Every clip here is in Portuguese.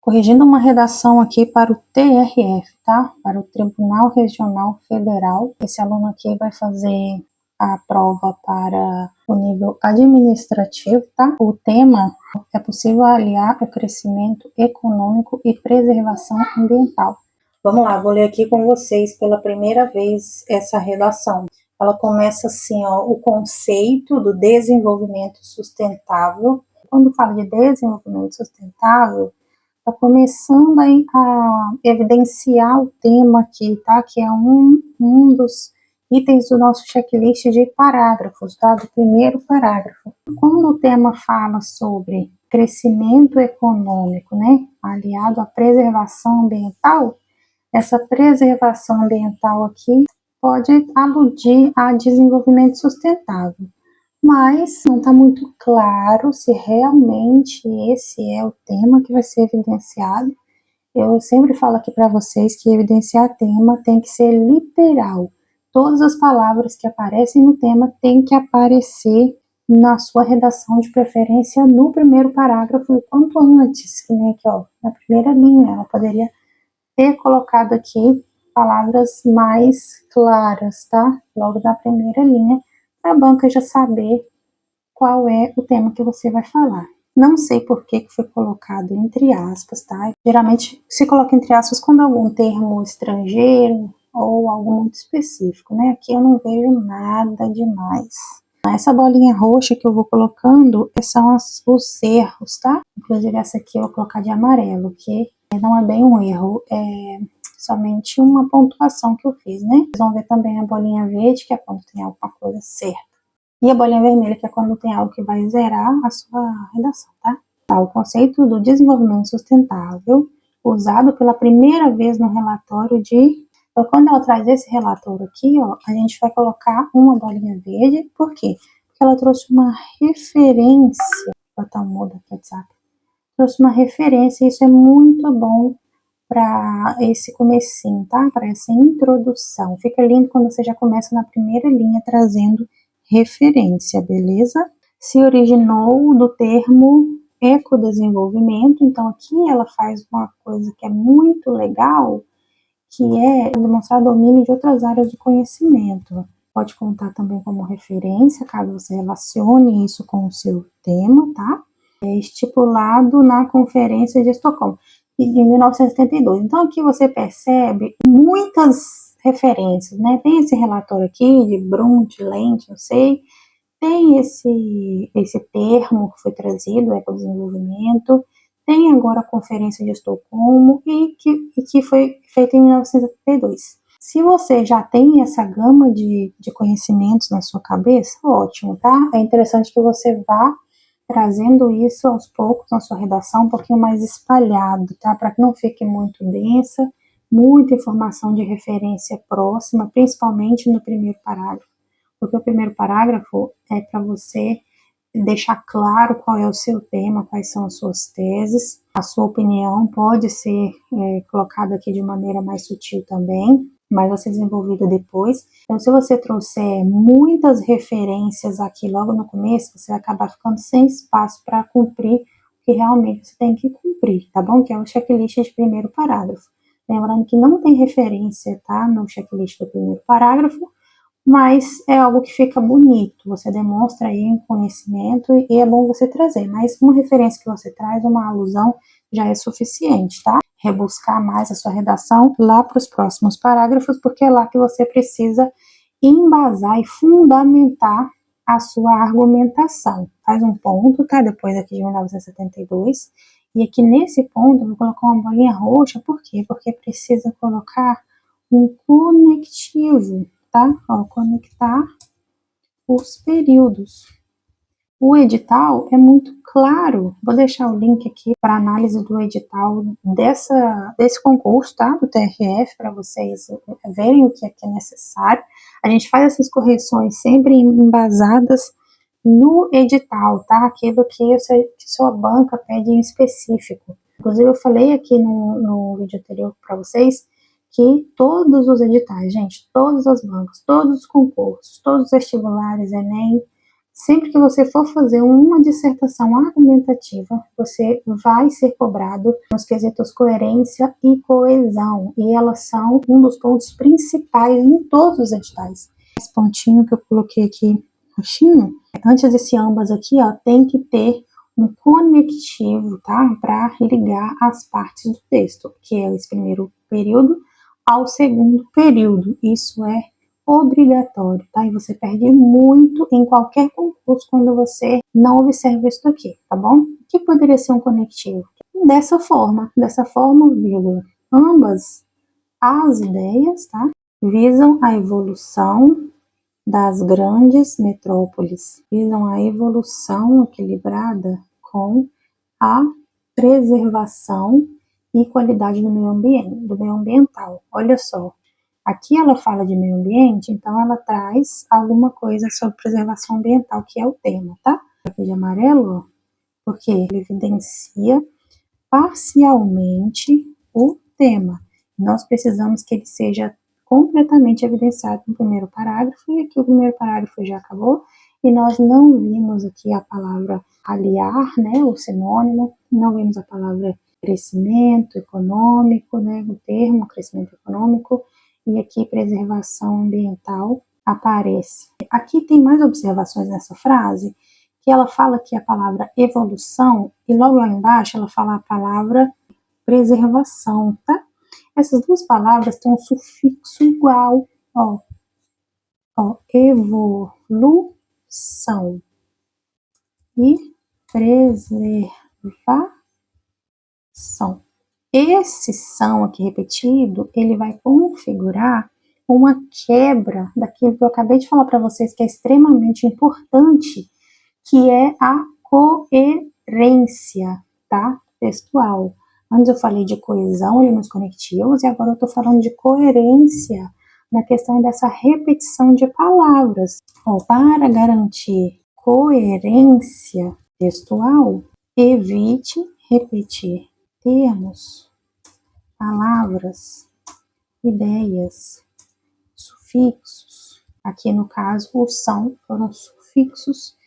Corrigindo uma redação aqui para o TRF, tá? Para o Tribunal Regional Federal. Esse aluno aqui vai fazer a prova para o nível administrativo, tá? O tema é possível aliar o crescimento econômico e preservação ambiental. Vamos lá, vou ler aqui com vocês pela primeira vez essa redação. Ela começa assim, ó, o conceito do desenvolvimento sustentável. Quando fala de desenvolvimento sustentável, está começando aí a evidenciar o tema aqui, tá? Que é um dos itens do nosso checklist de parágrafos, tá? Do primeiro parágrafo. Quando o tema fala sobre crescimento econômico, né? Aliado à preservação ambiental, essa preservação ambiental aqui pode aludir a desenvolvimento sustentável, mas não está muito claro se realmente esse é o tema que vai ser evidenciado. Eu sempre falo aqui para vocês que evidenciar tema tem que ser literal. Todas as palavras que aparecem no tema têm que aparecer na sua redação, de preferência no primeiro parágrafo, o quanto antes, que nem aqui, ó, na primeira linha. Ela poderia ter colocado aqui palavras mais claras, tá? Logo na primeira linha, para a banca já saber qual é o tema que você vai falar. Não sei por que foi colocado entre aspas, tá? Geralmente se coloca entre aspas quando é algum termo estrangeiro ou algo muito específico, né? Aqui eu não vejo nada demais. Essa bolinha roxa que eu vou colocando são os erros, tá? Inclusive essa aqui eu vou colocar de amarelo, que não é bem um erro, é somente uma pontuação que eu fiz, né? Vocês vão ver também a bolinha verde, que é quando tem alguma coisa certa. E a bolinha vermelha, que é quando tem algo que vai zerar a sua redação, tá? O conceito do desenvolvimento sustentável, usado pela primeira vez no relatório de... Então, quando ela traz esse relatório aqui, ó, a gente vai colocar uma bolinha verde. Por quê? Porque ela trouxe uma referência... Vou botar um mudo aqui, WhatsApp. Trouxe uma referência, e isso é muito bom para esse comecinho, tá? Para essa introdução. Fica lindo quando você já começa na primeira linha trazendo referência, beleza? Se originou do termo ecodesenvolvimento, então aqui ela faz uma coisa que é muito legal, que é demonstrar domínio de outras áreas do conhecimento. Pode contar também como referência, caso você relacione isso com o seu tema, tá? É estipulado na Conferência de Estocolmo, de 1972. Então aqui você percebe muitas referências, né? Tem esse relatório aqui de Brundtland, Lent, não sei, tem esse termo que foi trazido, ecodesenvolvimento, tem agora a Conferência de Estocolmo e que foi feita em 1972. Se você já tem essa gama de conhecimentos na sua cabeça, ótimo, tá? É interessante que você vá trazendo isso aos poucos na sua redação, um pouquinho mais espalhado, tá? Para que não fique muito densa, muita informação de referência próxima, principalmente no primeiro parágrafo, porque o primeiro parágrafo é para você deixar claro qual é o seu tema, quais são as suas teses. A sua opinião pode ser colocada aqui de maneira mais sutil também, mas vai ser desenvolvida depois. Então, se você trouxer muitas referências aqui logo no começo, você vai acabar ficando sem espaço para cumprir o que realmente você tem que cumprir, tá bom? Que é o checklist de primeiro parágrafo. Lembrando que não tem referência, tá? No checklist do primeiro parágrafo, mas é algo que fica bonito, você demonstra aí um conhecimento e é bom você trazer, mas uma referência que você traz, uma alusão, já é suficiente, tá? Rebuscar mais a sua redação lá para os próximos parágrafos, porque é lá que você precisa embasar e fundamentar a sua argumentação. Faz um ponto, tá? Depois aqui de 1972, e aqui nesse ponto eu vou colocar uma bolinha roxa, por quê? Porque precisa colocar um conectivo, tá? Ó, conectar os períodos. O edital é muito claro. Vou deixar o link aqui para análise do edital desse concurso, tá? Do TRF, para vocês verem o que é necessário. A gente faz essas correções sempre embasadas no edital, tá? Aquilo que sua banca pede em específico. Inclusive, eu falei aqui no vídeo anterior para vocês que todos os editais, gente, todas as bancas, todos os concursos, todos os vestibulares, Enem, Sempre que você for fazer uma dissertação argumentativa, você vai ser cobrado nos quesitos coerência e coesão, e elas são um dos pontos principais em todos os editais. Esse pontinho que eu coloquei aqui, roxinho, antes desse ambas aqui, ó, tem que ter um conectivo, tá? Para ligar as partes do texto, que é esse primeiro período ao segundo período. Isso é obrigatório, tá? E você perde muito em qualquer concurso quando você não observa isso aqui, tá bom? O que poderia ser um conectivo? Dessa forma, vírgula. Ambas as ideias, tá? Visam a evolução das grandes metrópoles, visam a evolução equilibrada com a preservação e qualidade do meio ambiente, do meio ambiental. Olha só, aqui ela fala de meio ambiente, então ela traz alguma coisa sobre preservação ambiental, que é o tema, tá? Aqui de amarelo, porque ele evidencia parcialmente o tema. Nós precisamos que ele seja completamente evidenciado no primeiro parágrafo, e aqui o primeiro parágrafo já acabou, e nós não vimos aqui a palavra aliar, né, o sinônimo, não vimos a palavra crescimento econômico, né, o termo crescimento econômico, e aqui preservação ambiental aparece. Aqui tem mais observações nessa frase, que ela fala aqui a palavra evolução, e logo lá embaixo ela fala a palavra preservação, tá? Essas duas palavras têm um sufixo igual, ó, evolução e preservação. Esse são aqui repetido, ele vai configurar uma quebra daquilo que eu acabei de falar para vocês, que é extremamente importante, que é a coerência, tá? Textual. Antes eu falei de coesão ali nos conectivos, e agora eu estou falando de coerência na questão dessa repetição de palavras. Ó, para garantir coerência textual, evite repetir termos, palavras, ideias, sufixos. Aqui no caso, o são foram sufixos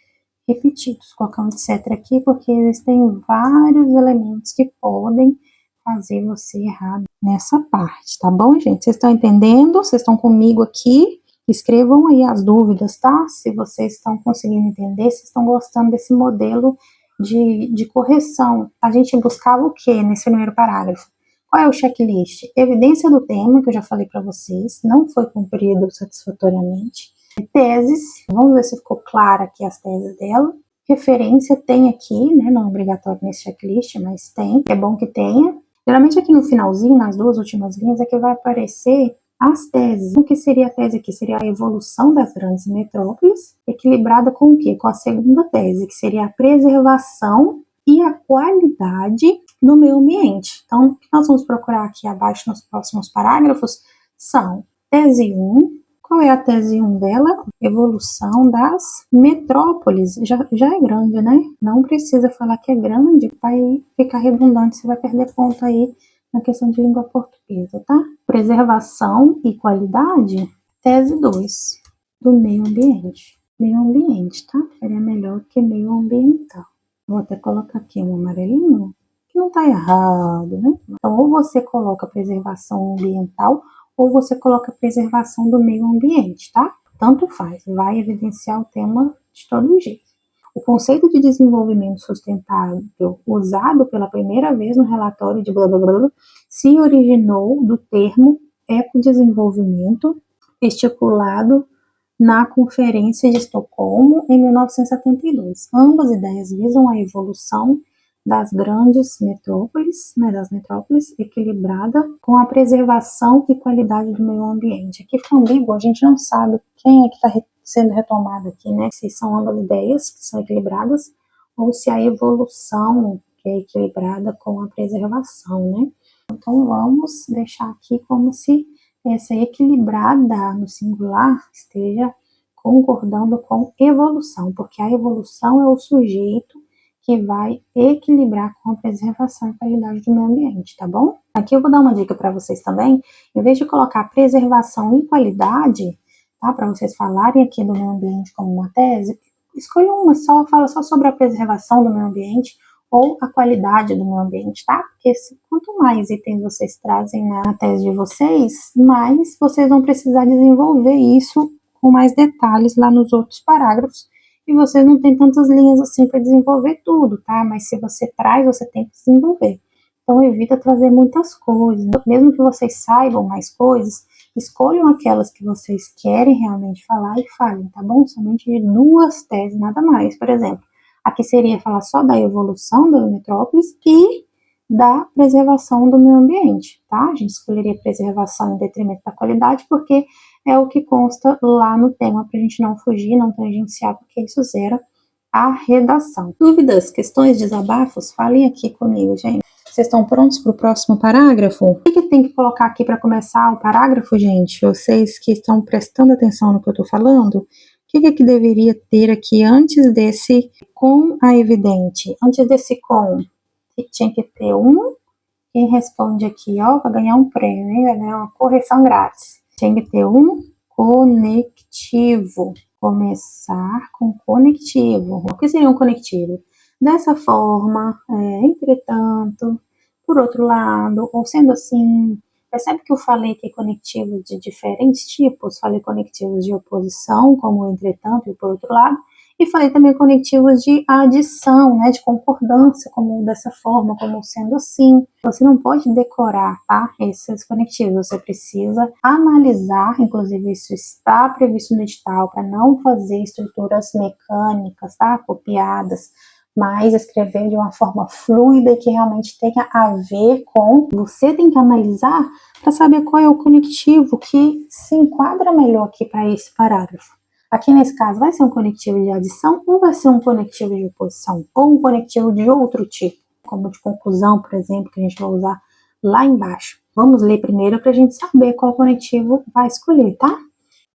repetidos. Colocar um etc aqui porque existem vários elementos que podem fazer você errar nessa parte, tá bom, gente? Vocês estão entendendo? Vocês estão comigo aqui? Escrevam aí as dúvidas, tá? Se vocês estão conseguindo entender, se estão gostando desse modelo de correção. A gente buscava o que nesse primeiro parágrafo? Qual é o checklist? Evidência do tema, que eu já falei para vocês, não foi cumprido satisfatoriamente. Teses, vamos ver se ficou clara aqui as teses dela. Referência tem aqui, né, não é obrigatório nesse checklist, mas tem, é bom que tenha. Geralmente aqui no finalzinho, nas duas últimas linhas, é que vai aparecer as teses. O que seria a tese aqui? Seria a evolução das grandes metrópoles, equilibrada com o quê? Com a segunda tese, que seria a preservação e a qualidade do meio ambiente. Então, o que nós vamos procurar aqui abaixo nos próximos parágrafos são tese 1, qual é a tese 1 dela? Evolução das metrópoles. Já é grande, né? Não precisa falar que é grande, vai ficar redundante, você vai perder ponto aí na questão de língua portuguesa, tá? Preservação e qualidade. Tese 2, do meio ambiente. Meio ambiente, tá? Seria melhor que meio ambiental. Vou até colocar aqui um amarelinho, que não tá errado, né? Então, ou você coloca preservação ambiental, ou você coloca preservação do meio ambiente, tá? Tanto faz, vai evidenciar o tema de todo jeito. O conceito de desenvolvimento sustentável, usado pela primeira vez no relatório de blá blá blá, se originou do termo ecodesenvolvimento, estipulado na Conferência de Estocolmo em 1972. Ambas ideias visam a evolução das grandes metrópoles, né, das metrópoles, equilibrada com a preservação e qualidade do meio ambiente. Aqui fica ambíguo, a gente não sabe quem é que está sendo retomado aqui, né? Se são ambas ideias que são equilibradas ou se a evolução que é equilibrada com a preservação, né? Então vamos deixar aqui como se essa equilibrada no singular esteja concordando com evolução, porque a evolução é o sujeito que vai equilibrar com a preservação e qualidade do meio ambiente, tá bom? Aqui eu vou dar uma dica para vocês também, em vez de colocar preservação e qualidade, tá, para vocês falarem aqui do meio ambiente como uma tese, escolha uma só, fala só sobre a preservação do meio ambiente ou a qualidade do meio ambiente, tá? Porque quanto mais itens vocês trazem na tese de vocês, mais vocês vão precisar desenvolver isso com mais detalhes lá nos outros parágrafos, e vocês não têm tantas linhas assim para desenvolver tudo, tá? Mas se você traz, você tem que desenvolver. Então evita trazer muitas coisas, mesmo que vocês saibam mais coisas, escolham aquelas que vocês querem realmente falar e falem, tá bom? Somente de 2 teses, nada mais. Por exemplo, aqui seria falar só da evolução das metrópoles e da preservação do meio ambiente, tá? A gente escolheria preservação em detrimento da qualidade, porque é o que consta lá no tema, para a gente não fugir, não tangenciar, porque isso zera a redação. Dúvidas, questões, desabafos? Falem aqui comigo, gente. Vocês estão prontos para o próximo parágrafo? O que tem que colocar aqui para começar o parágrafo, gente? Vocês que estão prestando atenção no que eu estou falando, o que deveria ter aqui antes desse com a evidente? Antes desse com, tinha que ter quem responde aqui, ó, vai ganhar um prêmio, hein? Vai ganhar uma correção grátis. Tem que ter um conectivo. Começar com conectivo. O que seria um conectivo? Dessa forma, entretanto, por outro lado, ou sendo assim, percebe que eu falei que conectivos de diferentes tipos, falei conectivos de oposição, como entretanto e por outro lado, e falei também conectivos de adição, né, de concordância, como dessa forma, como sendo assim. Você não pode decorar, tá, esses conectivos, você precisa analisar, inclusive isso está previsto no edital, para não fazer estruturas mecânicas, tá, copiadas, mas escrever de uma forma fluida e que realmente tenha a ver com, você tem que analisar para saber qual é o conectivo que se enquadra melhor aqui para esse parágrafo. Aqui nesse caso, vai ser um conectivo de adição ou vai ser um conectivo de oposição? Ou um conectivo de outro tipo, como de conclusão, por exemplo, que a gente vai usar lá embaixo. Vamos ler primeiro para a gente saber qual conectivo vai escolher, tá?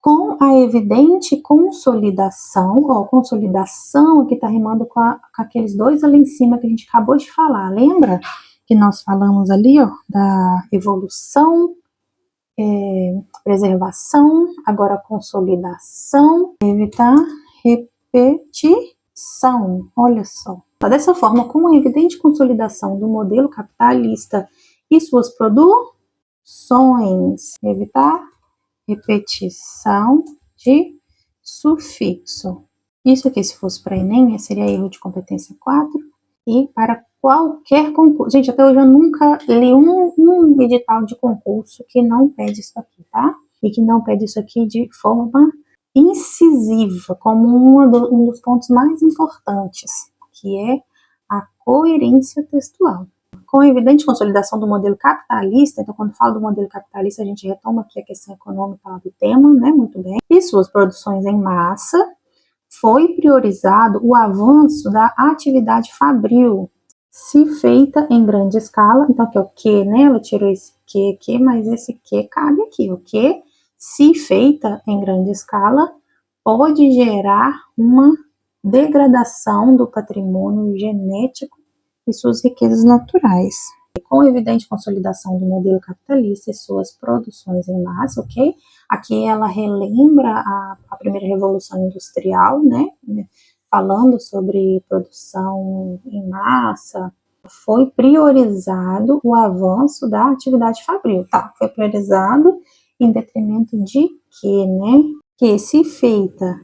Com a evidente consolidação, ó, consolidação aqui está rimando com aqueles dois ali em cima que a gente acabou de falar, lembra? Que nós falamos ali, ó, da evolução, preservação, agora consolidação, evitar repetição, olha só. Dessa forma, com a evidente consolidação do modelo capitalista e suas produções, evitar repetição de sufixo. Isso aqui, se fosse para Enem, seria erro de competência 4, e para qualquer concurso. Gente, até hoje eu nunca li um edital de concurso que não pede isso aqui, tá? E que não pede isso aqui de forma incisiva, como um dos pontos mais importantes, que é a coerência textual. Com a evidente consolidação do modelo capitalista, então quando fala do modelo capitalista, a gente retoma aqui a questão econômica do tema, né, muito bem, e suas produções em massa, foi priorizado o avanço da atividade fabril, se feita em grande escala, então aqui é o que, né, ela tirou esse que aqui, mas esse que cabe aqui, o que, se feita em grande escala, pode gerar uma degradação do patrimônio genético e suas riquezas naturais. Com a evidente consolidação do modelo capitalista e suas produções em massa, ok? Aqui ela relembra a primeira revolução industrial, né? Falando sobre produção em massa, foi priorizado o avanço da atividade fabril, tá? Foi priorizado em detrimento de quê, né? Que se feita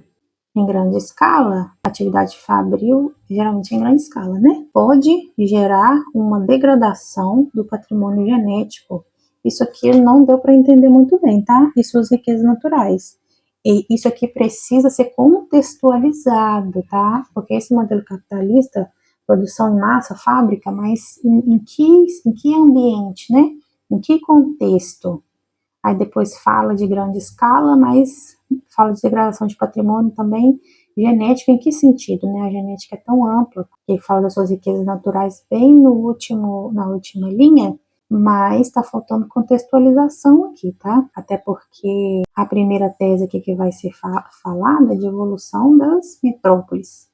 em grande escala, atividade fabril, geralmente em grande escala, né? Pode gerar uma degradação do patrimônio genético. Isso aqui não deu para entender muito bem, tá? E suas riquezas naturais. E isso aqui precisa ser contextualizado, tá? Porque esse modelo capitalista, produção em massa, fábrica, mas em que ambiente, né? Em que contexto? Aí depois fala de grande escala, mas fala de degradação de patrimônio também, genética, em que sentido, né? A genética é tão ampla, que fala das suas riquezas naturais bem na última linha, mas está faltando contextualização aqui, tá? Até porque a primeira tese aqui que vai ser falada é de evolução das metrópoles.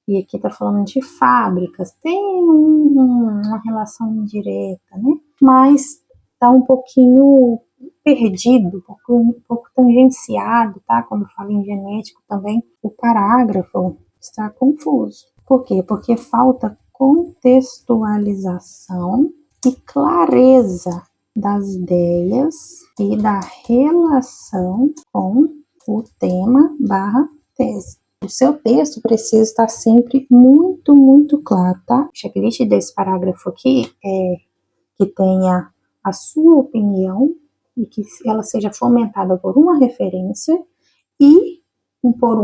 E aqui está falando de fábricas, tem uma relação indireta, né? Mas está um pouquinho perdido, um pouco tangenciado, tá? Quando fala em genético também, o parágrafo está confuso. Por quê? Porque falta contextualização e clareza das ideias e da relação com o tema barra tese. O seu texto precisa estar sempre muito, muito claro, tá? O checklist desse parágrafo aqui é que tenha a sua opinião e que ela seja fomentada por uma referência e por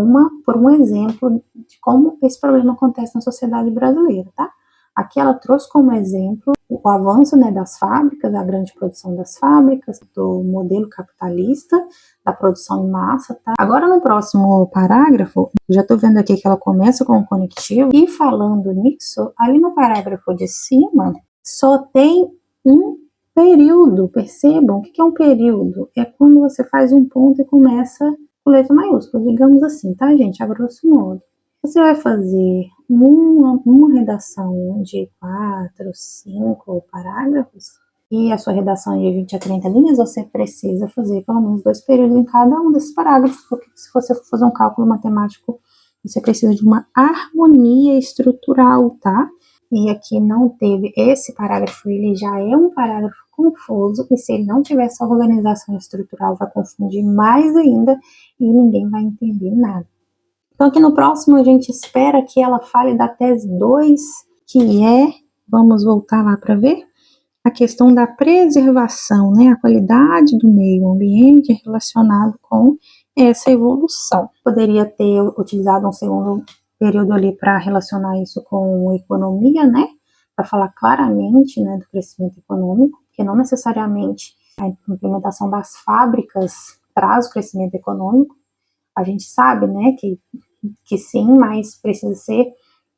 um exemplo de como esse problema acontece na sociedade brasileira, tá? Aqui ela trouxe como exemplo o avanço, né, das fábricas, a grande produção das fábricas, do modelo capitalista, da produção em massa, tá? Agora no próximo parágrafo, já estou vendo aqui que ela começa com o conectivo, e falando nisso, ali no parágrafo de cima, só tem um período. Percebam o que é um período? É quando você faz um ponto e começa com letra maiúscula, digamos assim, tá, gente? A grosso modo. Você vai fazer uma redação de 4, 5 parágrafos, e a sua redação é de 20 a 30 linhas, você precisa fazer pelo menos 2 períodos em cada um desses parágrafos, porque se você for fazer um cálculo matemático, você precisa de uma harmonia estrutural, tá? E aqui não teve esse parágrafo, ele já é um parágrafo confuso, e se ele não tiver essa organização estrutural, vai confundir mais ainda e ninguém vai entender nada. Então, aqui no próximo, a gente espera que ela fale da tese 2, que é, vamos voltar lá para ver, a questão da preservação, né, a qualidade do meio ambiente relacionado com essa evolução. Poderia ter utilizado um segundo período ali para relacionar isso com economia, né, para falar claramente, né, do crescimento econômico, porque não necessariamente a implementação das fábricas traz o crescimento econômico. A gente sabe, né, que sim, mas precisa ser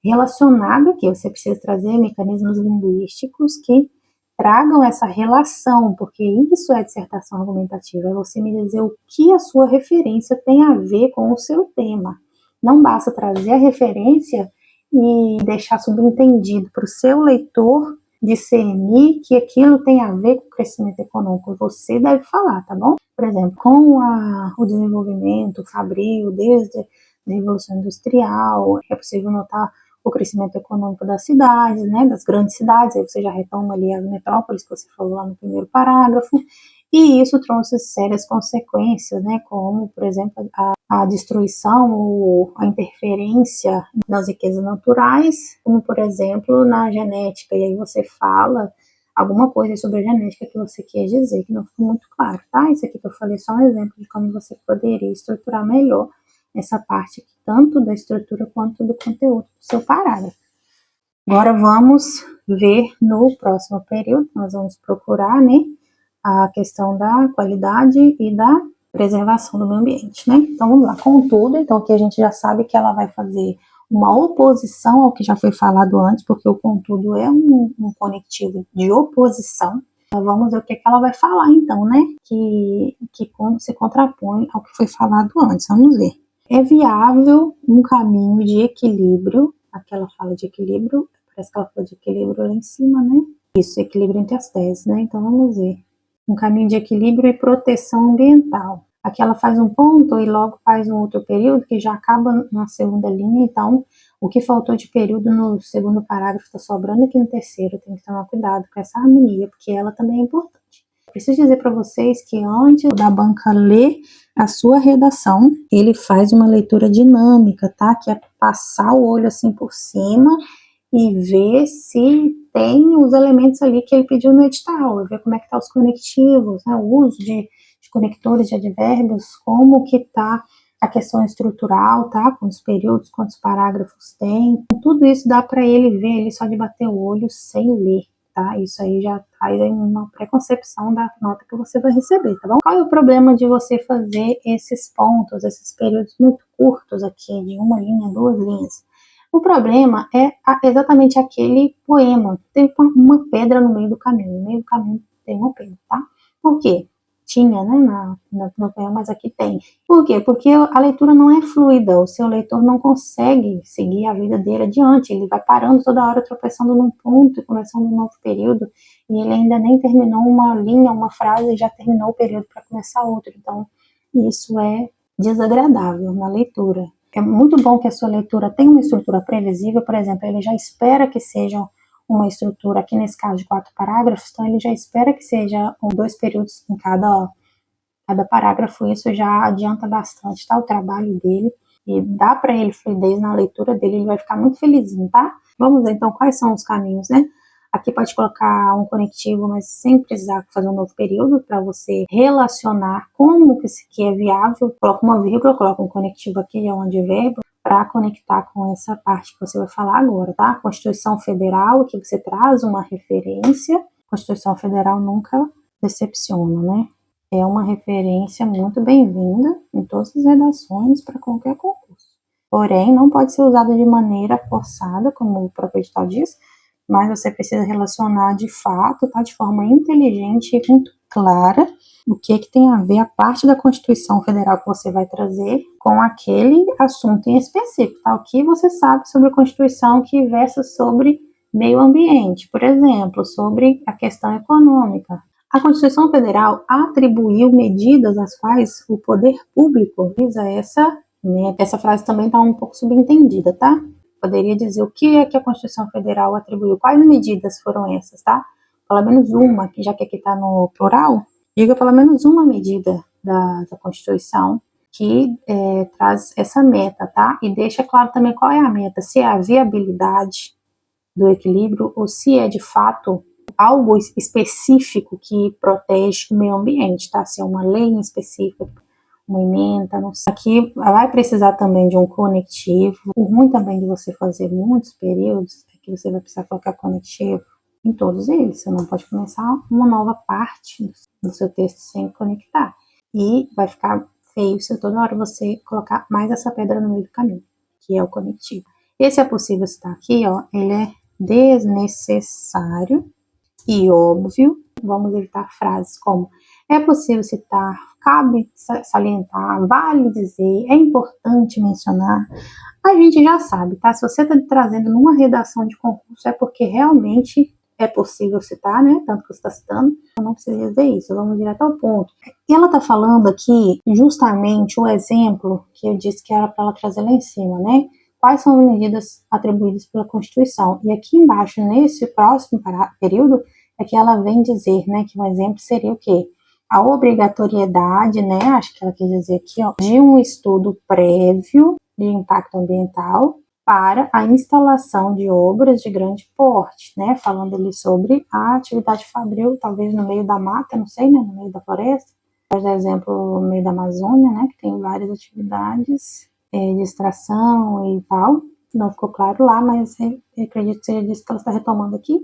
relacionado aqui. Você precisa trazer mecanismos linguísticos que tragam essa relação, porque isso é dissertação argumentativa, é você me dizer o que a sua referência tem a ver com o seu tema. Não basta trazer a referência e deixar subentendido para o seu leitor discernir que aquilo tem a ver com o crescimento econômico. Você deve falar, tá bom? Por exemplo, com o desenvolvimento fabril, desde a Revolução Industrial, é possível notar o crescimento econômico das cidades, né, das grandes cidades, aí você já retoma ali as metrópoles que você falou lá no primeiro parágrafo, e isso trouxe sérias consequências, né, como, por exemplo, a destruição ou a interferência nas riquezas naturais, como, por exemplo, na genética, e aí você fala alguma coisa sobre a genética que você quer dizer, que não ficou muito claro, tá? Isso aqui que eu falei é só um exemplo de como você poderia estruturar melhor essa parte aqui, tanto da estrutura quanto do conteúdo do seu parágrafo. Agora vamos ver no próximo período, nós vamos procurar, né, a questão da qualidade e da preservação do meio ambiente, né? Então vamos lá, contudo, então aqui a gente já sabe que ela vai fazer uma oposição ao que já foi falado antes, porque o contudo é um conectivo de oposição. Então vamos ver o que ela vai falar então, né? Que se contrapõe ao que foi falado antes. Vamos ver. É viável um caminho de equilíbrio, aqui ela fala de equilíbrio, parece que ela falou de equilíbrio lá em cima, né? Isso, equilíbrio entre as teses, né? Então vamos ver. Um caminho de equilíbrio e proteção ambiental. Aqui ela faz um ponto e logo faz um outro período que já acaba na segunda linha, então o que faltou de período no segundo parágrafo está sobrando aqui no terceiro, tem que tomar cuidado com essa harmonia, porque ela também é importante. Preciso dizer para vocês que antes da banca ler a sua redação, ele faz uma leitura dinâmica, tá? Que é passar o olho assim por cima e ver se tem os elementos ali que ele pediu no edital, ver como é que tá os conectivos, né? O uso de conectores, de advérbios, como que tá a questão estrutural, tá? Quantos períodos, quantos parágrafos tem. Tudo isso dá para ele ver ele só de bater o olho sem ler. Tá? Isso aí já traz uma preconcepção da nota que você vai receber, tá bom? Qual é o problema de você fazer esses pontos, esses períodos muito curtos aqui, de uma linha, 2 linhas? O problema é exatamente aquele poema. Tem uma pedra no meio do caminho. No meio do caminho tem uma pedra, tá? Por quê? Tinha, né, no poema, mas aqui tem. Por quê? Porque a leitura não é fluida, o seu leitor não consegue seguir a vida dele adiante, ele vai parando toda hora, tropeçando num ponto e começando um novo período, e ele ainda nem terminou uma linha, uma frase, e já terminou o período para começar outro. Então, isso é desagradável na leitura. é muito bom que a sua leitura tenha uma estrutura previsível, por exemplo, ele já espera que seja uma estrutura, aqui nesse caso de 4 parágrafos, então ele já espera que seja 2 períodos em cada parágrafo, isso já adianta bastante, tá? O trabalho dele, e dá para ele fluidez na leitura dele, ele vai ficar muito felizinho, tá? Vamos ver então quais são os caminhos, né? Aqui pode colocar um conectivo, mas sem precisar fazer um novo período, para você relacionar como que isso aqui é viável. Coloca uma vírgula, coloca um conectivo aqui, é um advérbio, para conectar com essa parte que você vai falar agora, tá? Constituição Federal, aqui você traz uma referência. Constituição Federal nunca decepciona, né? É uma referência muito bem-vinda em todas as redações para qualquer concurso. Porém, não pode ser usada de maneira forçada, como o próprio edital diz, mas você precisa relacionar de fato, tá? De forma inteligente e muito clara, o que tem a ver a parte da Constituição Federal que você vai trazer com aquele assunto em específico, tá? O que você sabe sobre a Constituição que versa sobre meio ambiente, por exemplo, sobre a questão econômica. A Constituição Federal atribuiu medidas às quais o poder público visa essa frase também está um pouco subentendida, tá? Poderia dizer o que é que a Constituição Federal atribuiu, quais medidas foram essas, tá? Pelo menos uma, já que aqui está no plural, diga pelo menos uma medida da Constituição que traz essa meta, tá? E deixa claro também qual é a meta, se é a viabilidade do equilíbrio ou se é de fato algo específico que protege o meio ambiente, tá? Se é uma lei em específico, uma emenda, não sei. Aqui vai precisar também de um conectivo. O ruim também de você fazer muitos períodos é que você vai precisar colocar conectivo em todos eles. Você não pode começar uma nova parte do seu texto sem conectar. E vai ficar feio se toda hora você colocar mais essa pedra no meio do caminho, que é o conectivo. Esse é possível citar aqui, ó, ele é desnecessário e óbvio. Vamos evitar frases como é possível citar, cabe salientar, vale dizer, é importante mencionar. A gente já sabe, tá? Se você está trazendo numa redação de concurso, é porque realmente é possível citar, né? Tanto que você está citando, eu não precisa dizer isso, vamos direto ao ponto. E ela está falando aqui justamente o exemplo que eu disse que era para ela trazer lá em cima, né? Quais são as medidas atribuídas pela Constituição? E aqui embaixo, nesse próximo período, é que ela vem dizer, né, que um exemplo seria o quê? A obrigatoriedade, né, acho que ela quer dizer aqui, ó, de um estudo prévio de impacto ambiental para a instalação de obras de grande porte, né, falando ali sobre a atividade fabril, talvez no meio da mata, não sei, né, no meio da floresta, por exemplo, no meio da Amazônia, né, que tem várias atividades de extração e tal, não ficou claro lá, mas eu acredito que seja disso que ela está retomando aqui.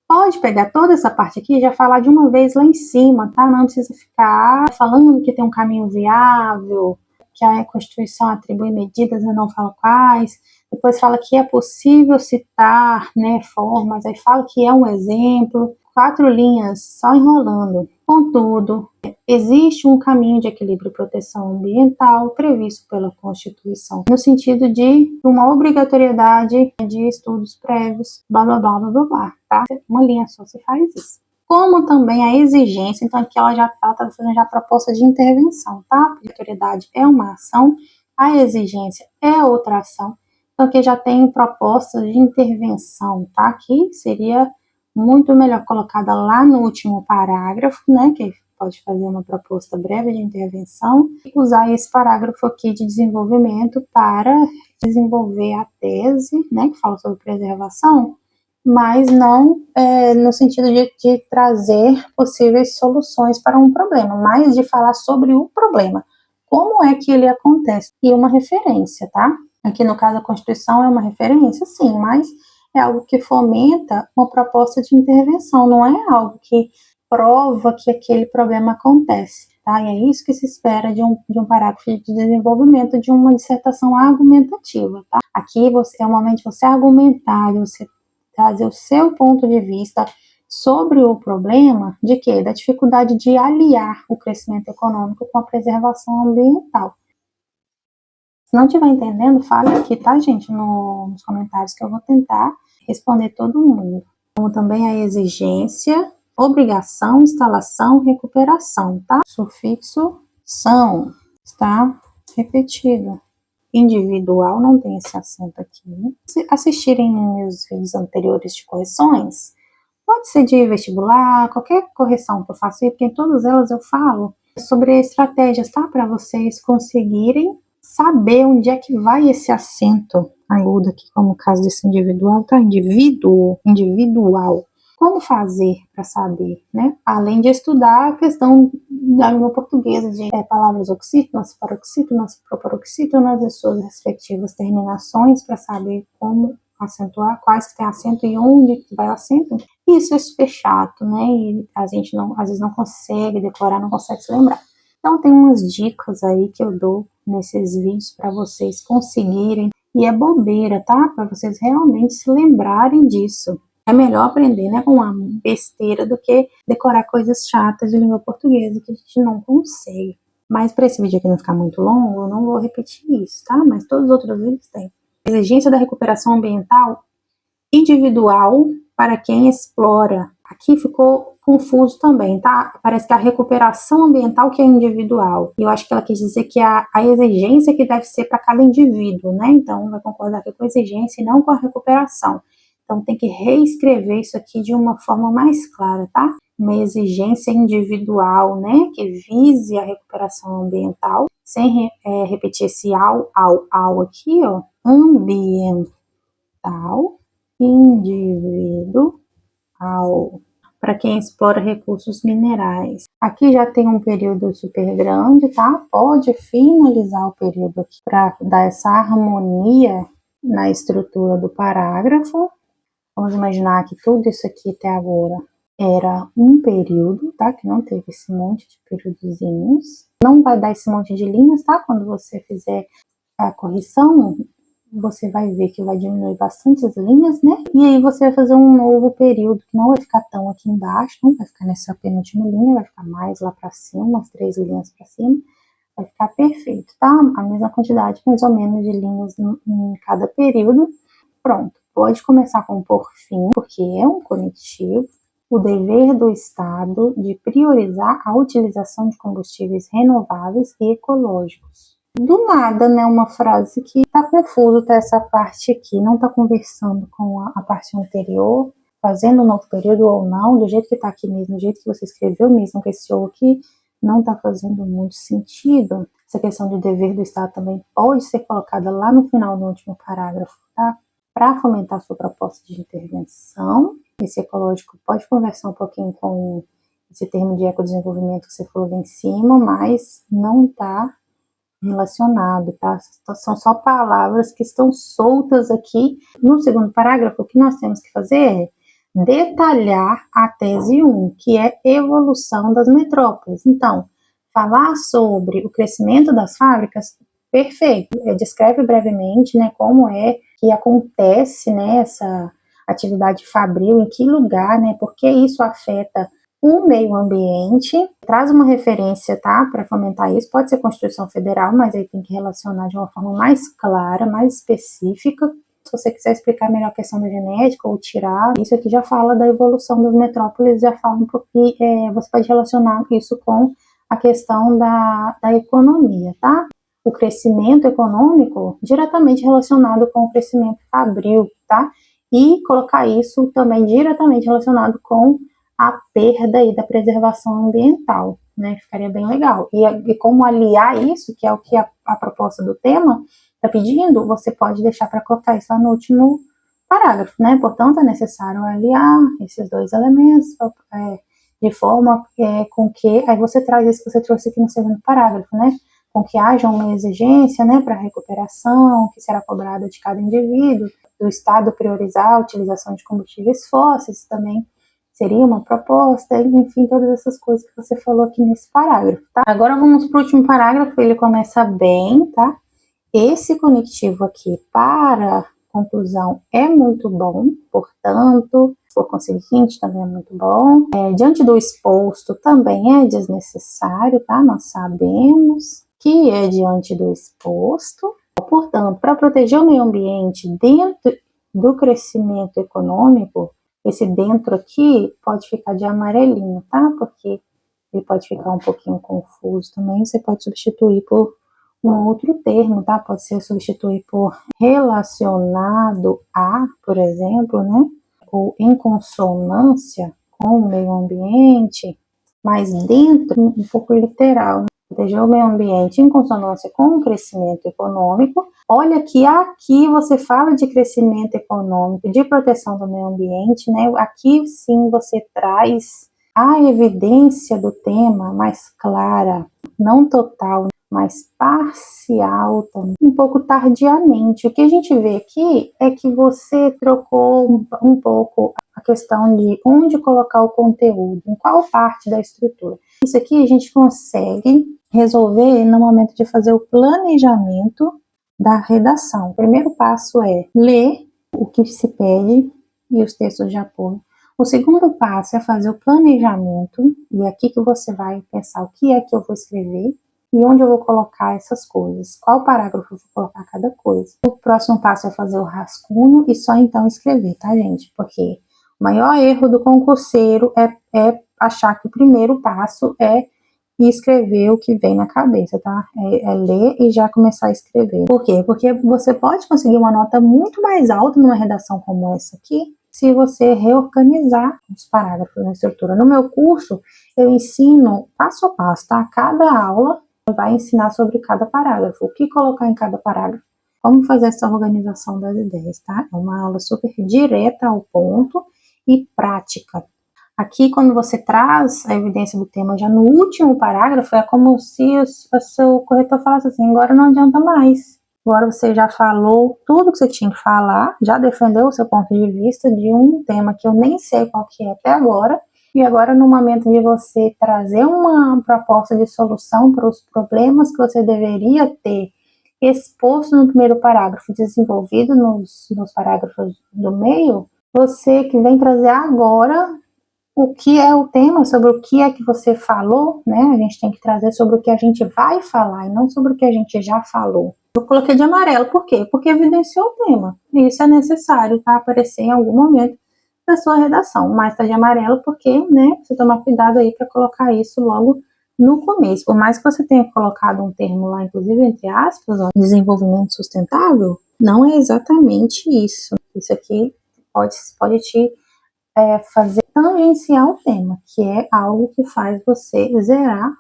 Pode pegar toda essa parte aqui e já falar de uma vez lá em cima, tá? Não precisa ficar falando que tem um caminho viável, que a Constituição atribui medidas e não fala quais. Depois fala que é possível citar, né, formas, aí fala que é um exemplo. 4 linhas só enrolando. Contudo, existe um caminho de equilíbrio e proteção ambiental previsto pela Constituição, no sentido de uma obrigatoriedade de estudos prévios, blá, blá, blá, blá, blá, blá, tá? Uma linha só se faz isso. Como também a exigência, então aqui ela já está fazendo já a proposta de intervenção, tá? A obrigatoriedade é uma ação, a exigência é outra ação, então aqui já tem propostas de intervenção, tá? Aqui seria muito melhor colocada lá no último parágrafo, né, que pode fazer uma proposta breve de intervenção, e usar esse parágrafo aqui de desenvolvimento para desenvolver a tese, né, que fala sobre preservação, mas não no sentido de trazer possíveis soluções para um problema, mas de falar sobre o problema, como é que ele acontece, e uma referência, tá? Aqui no caso a Constituição é uma referência, sim, mas é algo que fomenta uma proposta de intervenção, não é algo que prova que aquele problema acontece, tá? E é isso que se espera de um parágrafo de desenvolvimento de uma dissertação argumentativa, tá? Aqui é o momento de você argumentar, de você trazer o seu ponto de vista sobre o problema de quê? Da dificuldade de aliar o crescimento econômico com a preservação ambiental. Se não estiver entendendo, fale aqui, tá, gente, nos comentários que eu vou tentar responder todo mundo. Como também a exigência, obrigação, instalação, recuperação, tá? Sufixo são está repetido. individual não tem esse acento aqui. Se assistirem meus vídeos anteriores de correções, pode ser de vestibular, qualquer correção que eu faço, porque em todas elas eu falo sobre estratégias, tá? Para vocês conseguirem saber onde é que vai esse acento agudo aqui, como o caso desse individual, tá? Individual. Como fazer para saber, né? Além de estudar a questão da língua portuguesa, de palavras oxítonas, paroxítonas, proparoxítonas e suas respectivas terminações, para saber como acentuar, quais que tem acento e onde vai o acento. Isso é super chato, né? E a gente não, às vezes não consegue decorar, não consegue se lembrar. Então tem umas dicas aí que eu dou nesses vídeos para vocês conseguirem. E é bobeira, tá? Para vocês realmente se lembrarem disso. É melhor aprender, né, com uma besteira do que decorar coisas chatas de língua portuguesa que a gente não consegue. Mas para esse vídeo aqui não ficar muito longo, eu não vou repetir isso, tá? Mas todos os outros vídeos têm. Exigência da recuperação ambiental individual para quem explora. Aqui ficou confuso também, tá? Parece que a recuperação ambiental que é individual. E eu acho que ela quis dizer que a exigência que deve ser para cada indivíduo, né? Então, vai concordar aqui com a exigência e não com a recuperação. Então, tem que reescrever isso aqui de uma forma mais clara, tá? Uma exigência individual, né? Que vise a recuperação ambiental, sem repetir esse ao aqui, ó. Ambiental, individual, para quem explora recursos minerais. Aqui já tem um período super grande, tá? Pode finalizar o período aqui para dar essa harmonia na estrutura do parágrafo. Vamos imaginar que tudo isso aqui até agora era um período, tá? Que não teve esse monte de períodozinhos. Não vai dar esse monte de linhas, tá? Quando você fizer a correção, você vai ver que vai diminuir bastante as linhas, né? E aí você vai fazer um novo período, que não vai ficar tão aqui embaixo, não vai ficar nessa penúltima linha, vai ficar mais lá para cima, umas 3 linhas para cima. Vai ficar perfeito, tá? A mesma quantidade, mais ou menos, de linhas em cada período. Pronto. Pode começar com por fim, porque é um conectivo, o dever do Estado de priorizar a utilização de combustíveis renováveis e ecológicos. Do nada, né, uma frase que tá confuso, tá essa parte aqui, não tá conversando com a parte anterior, fazendo um novo período ou não, do jeito que tá aqui mesmo, do jeito que você escreveu mesmo, com esse ou aqui, não tá fazendo muito sentido. Essa questão de dever do Estado também pode ser colocada lá no final do último parágrafo, tá? Para fomentar a sua proposta de intervenção. Esse ecológico pode conversar um pouquinho com esse termo de ecodesenvolvimento que você falou lá em cima, mas não está relacionado, tá? São só palavras que estão soltas aqui. No segundo parágrafo, o que nós temos que fazer é detalhar a tese 1, que é evolução das metrópoles. Então, falar sobre o crescimento das fábricas, perfeito. Descreve brevemente, né, como é que acontece, né, essa atividade fabril, em que lugar, né, porque isso afeta o meio ambiente, traz uma referência, tá, para fomentar isso, pode ser Constituição Federal, mas aí tem que relacionar de uma forma mais clara, mais específica. Se você quiser explicar melhor a questão da genética ou tirar, isso aqui já fala da evolução das metrópoles, já fala um pouquinho, você pode relacionar isso com a questão da economia, tá? O crescimento econômico diretamente relacionado com o crescimento fabril, tá? E colocar isso também diretamente relacionado com a perda aí da preservação ambiental, né? Ficaria bem legal. E como aliar isso, que é o que a proposta do tema está pedindo, você pode deixar para colocar isso lá no último parágrafo, né? Portanto, é necessário aliar esses dois elementos de forma com que, aí você traz isso que você trouxe aqui no segundo parágrafo, né? Com que haja uma exigência, né, para recuperação, que será cobrada de cada indivíduo, do Estado priorizar a utilização de combustíveis fósseis também seria uma proposta, enfim, todas essas coisas que você falou aqui nesse parágrafo, tá? Agora vamos para o último parágrafo, ele começa bem, tá? Esse conectivo aqui para conclusão é muito bom, portanto, por conseguinte, também é muito bom. Diante do exposto também é desnecessário, tá? Nós sabemos que é diante do exposto. Portanto, para proteger o meio ambiente dentro do crescimento econômico, esse dentro aqui pode ficar de amarelinho, tá? Porque ele pode ficar um pouquinho confuso também, você pode substituir por um outro termo, tá? Pode ser substituir por relacionado a, por exemplo, né? Ou em consonância com o meio ambiente, mas dentro, um pouco literal, né? Proteger o meio ambiente em consonância com o crescimento econômico. Olha que aqui você fala de crescimento econômico, de proteção do meio ambiente, né? Aqui sim você traz a evidência do tema mais clara, não total, mas parcial também, um pouco tardiamente. O que a gente vê aqui é que você trocou um pouco a questão de onde colocar o conteúdo, em qual parte da estrutura. Isso aqui a gente consegue resolver no momento de fazer o planejamento da redação. O primeiro passo é ler o que se pede e os textos de apoio. O segundo passo é fazer o planejamento, e é aqui que você vai pensar o que é que eu vou escrever e onde eu vou colocar essas coisas, qual parágrafo eu vou colocar cada coisa. O próximo passo é fazer o rascunho e só então escrever, tá, gente? Porque o maior erro do concurseiro é achar que o primeiro passo é escrever o que vem na cabeça, tá? É ler e já começar a escrever. Por quê? Porque você pode conseguir uma nota muito mais alta numa redação como essa aqui, se você reorganizar os parágrafos na estrutura. No meu curso, eu ensino passo a passo, tá? Cada aula vai ensinar sobre cada parágrafo, o que colocar em cada parágrafo, como fazer essa organização das ideias, tá? É uma aula super direta ao ponto e prática. Aqui, quando você traz a evidência do tema já no último parágrafo, é como se o seu corretor falasse assim, agora não adianta mais. Agora você já falou tudo que você tinha que falar, já defendeu o seu ponto de vista de um tema que eu nem sei qual que é até agora, e agora no momento de você trazer uma proposta de solução para os problemas que você deveria ter exposto no primeiro parágrafo, desenvolvido nos parágrafos do meio, você que vem trazer agora o que é o tema, sobre o que é que você falou, né? A gente tem que trazer sobre o que a gente vai falar e não sobre o que a gente já falou. Eu coloquei de amarelo, por quê? Porque evidenciou o tema. E isso é necessário, tá? Aparecer em algum momento da sua redação. Mas tá de amarelo porque, né? Você tomar cuidado aí para colocar isso logo no começo. Por mais que você tenha colocado um termo lá, inclusive entre aspas, ó, desenvolvimento sustentável, não é exatamente isso. Isso aqui pode te fazer tangenciar o tema, que é algo que faz você zerar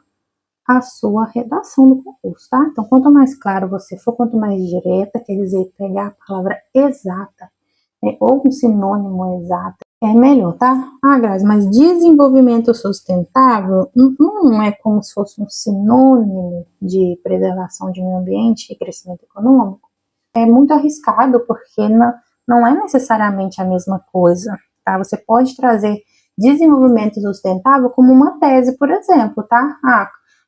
a sua redação do concurso, tá? Então, quanto mais claro você for, quanto mais direta, quer dizer, pegar a palavra exata, né, ou um sinônimo exato, é melhor, tá? Ah, Grazi, mas desenvolvimento sustentável não é como se fosse um sinônimo de preservação de meio ambiente e crescimento econômico? É muito arriscado, porque não é necessariamente a mesma coisa, tá? Você pode trazer desenvolvimento sustentável como uma tese, por exemplo, tá?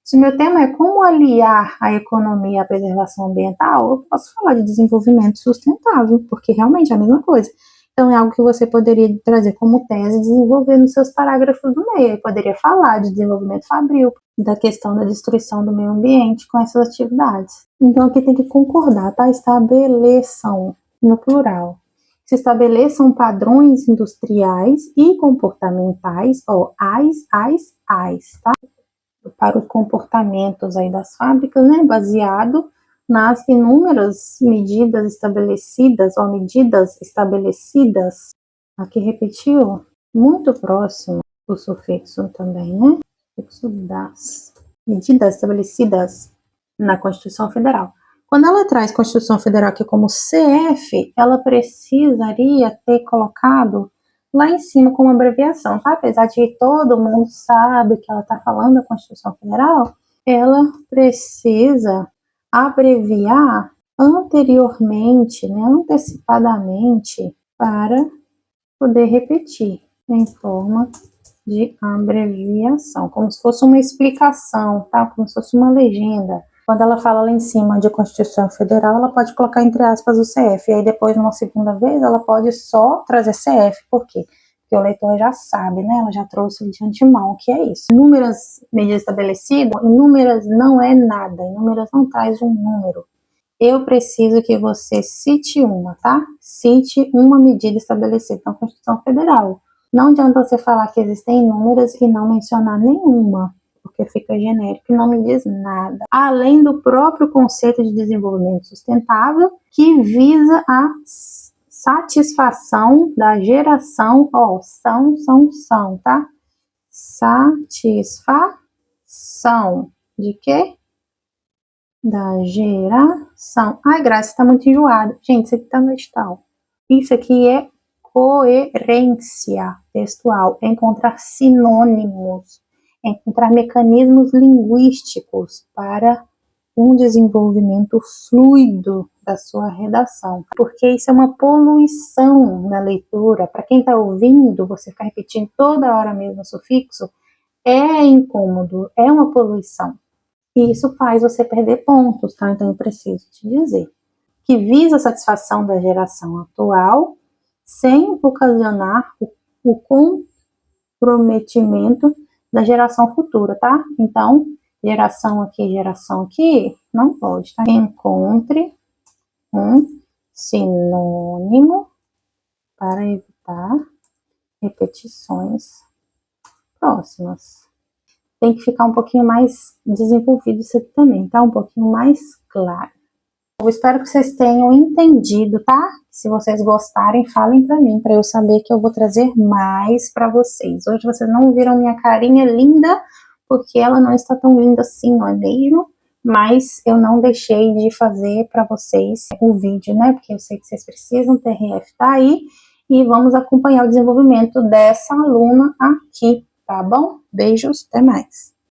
Se o meu tema é como aliar a economia à preservação ambiental, eu posso falar de desenvolvimento sustentável, porque realmente é a mesma coisa. Então, é algo que você poderia trazer como tese e desenvolver nos seus parágrafos do meio. Eu poderia falar de desenvolvimento fabril, da questão da destruição do meio ambiente com essas atividades. Então, aqui tem que concordar, tá? Estabeleçam, no plural. Se estabeleçam padrões industriais e comportamentais, ó, tá? Para os comportamentos aí das fábricas, né? Baseado nas inúmeras medidas estabelecidas, ou medidas estabelecidas, aqui repetiu, muito próximo do sufixo também, né? Sufixo das medidas estabelecidas na Constituição Federal. Quando ela traz Constituição Federal aqui como CF, ela precisaria ter colocado lá em cima como abreviação, tá? Apesar de todo mundo sabe que ela está falando da Constituição Federal, ela precisa abreviar anteriormente, né, antecipadamente, para poder repetir em forma de abreviação, como se fosse uma explicação, tá? Como se fosse uma legenda. Quando ela fala lá em cima de Constituição Federal, ela pode colocar entre aspas o CF, e aí depois, numa segunda vez, ela pode só trazer CF, por quê? Porque o leitor já sabe, né? Ela já trouxe de antemão o que é isso. Inúmeras medidas estabelecidas, inúmeras não é nada, inúmeras não traz um número. Eu preciso que você cite uma, tá? Cite uma medida estabelecida na Constituição Federal. Não adianta você falar que existem inúmeras e não mencionar nenhuma, porque fica genérico e não me diz nada. Além do próprio conceito de desenvolvimento sustentável, que visa a satisfação da geração, tá? Satisfação de quê? Da geração. Ai, Graça, tá muito enjoado. Gente, isso aqui tá no edital. Isso aqui é coerência textual, é encontrar sinônimos, é encontrar mecanismos linguísticos para um desenvolvimento fluido da sua redação, porque isso é uma poluição na leitura. Para quem está ouvindo, você ficar repetindo toda hora mesmo o sufixo, é incômodo, é uma poluição. E isso faz você perder pontos, tá? Então eu preciso te dizer que visa a satisfação da geração atual sem ocasionar o comprometimento da geração futura, tá? Então, geração aqui, não pode, tá? Encontre um sinônimo para evitar repetições próximas. Tem que ficar um pouquinho mais desenvolvido isso aqui também, tá? Um pouquinho mais claro. Eu espero que vocês tenham entendido, tá? Se vocês gostarem, falem pra mim, pra eu saber que eu vou trazer mais pra vocês. Hoje vocês não viram minha carinha linda, porque ela não está tão linda assim, não é mesmo? Mas eu não deixei de fazer pra vocês o vídeo, né? Porque eu sei que vocês precisam, o TRF tá aí. E vamos acompanhar o desenvolvimento dessa aluna aqui, tá bom? Beijos, até mais.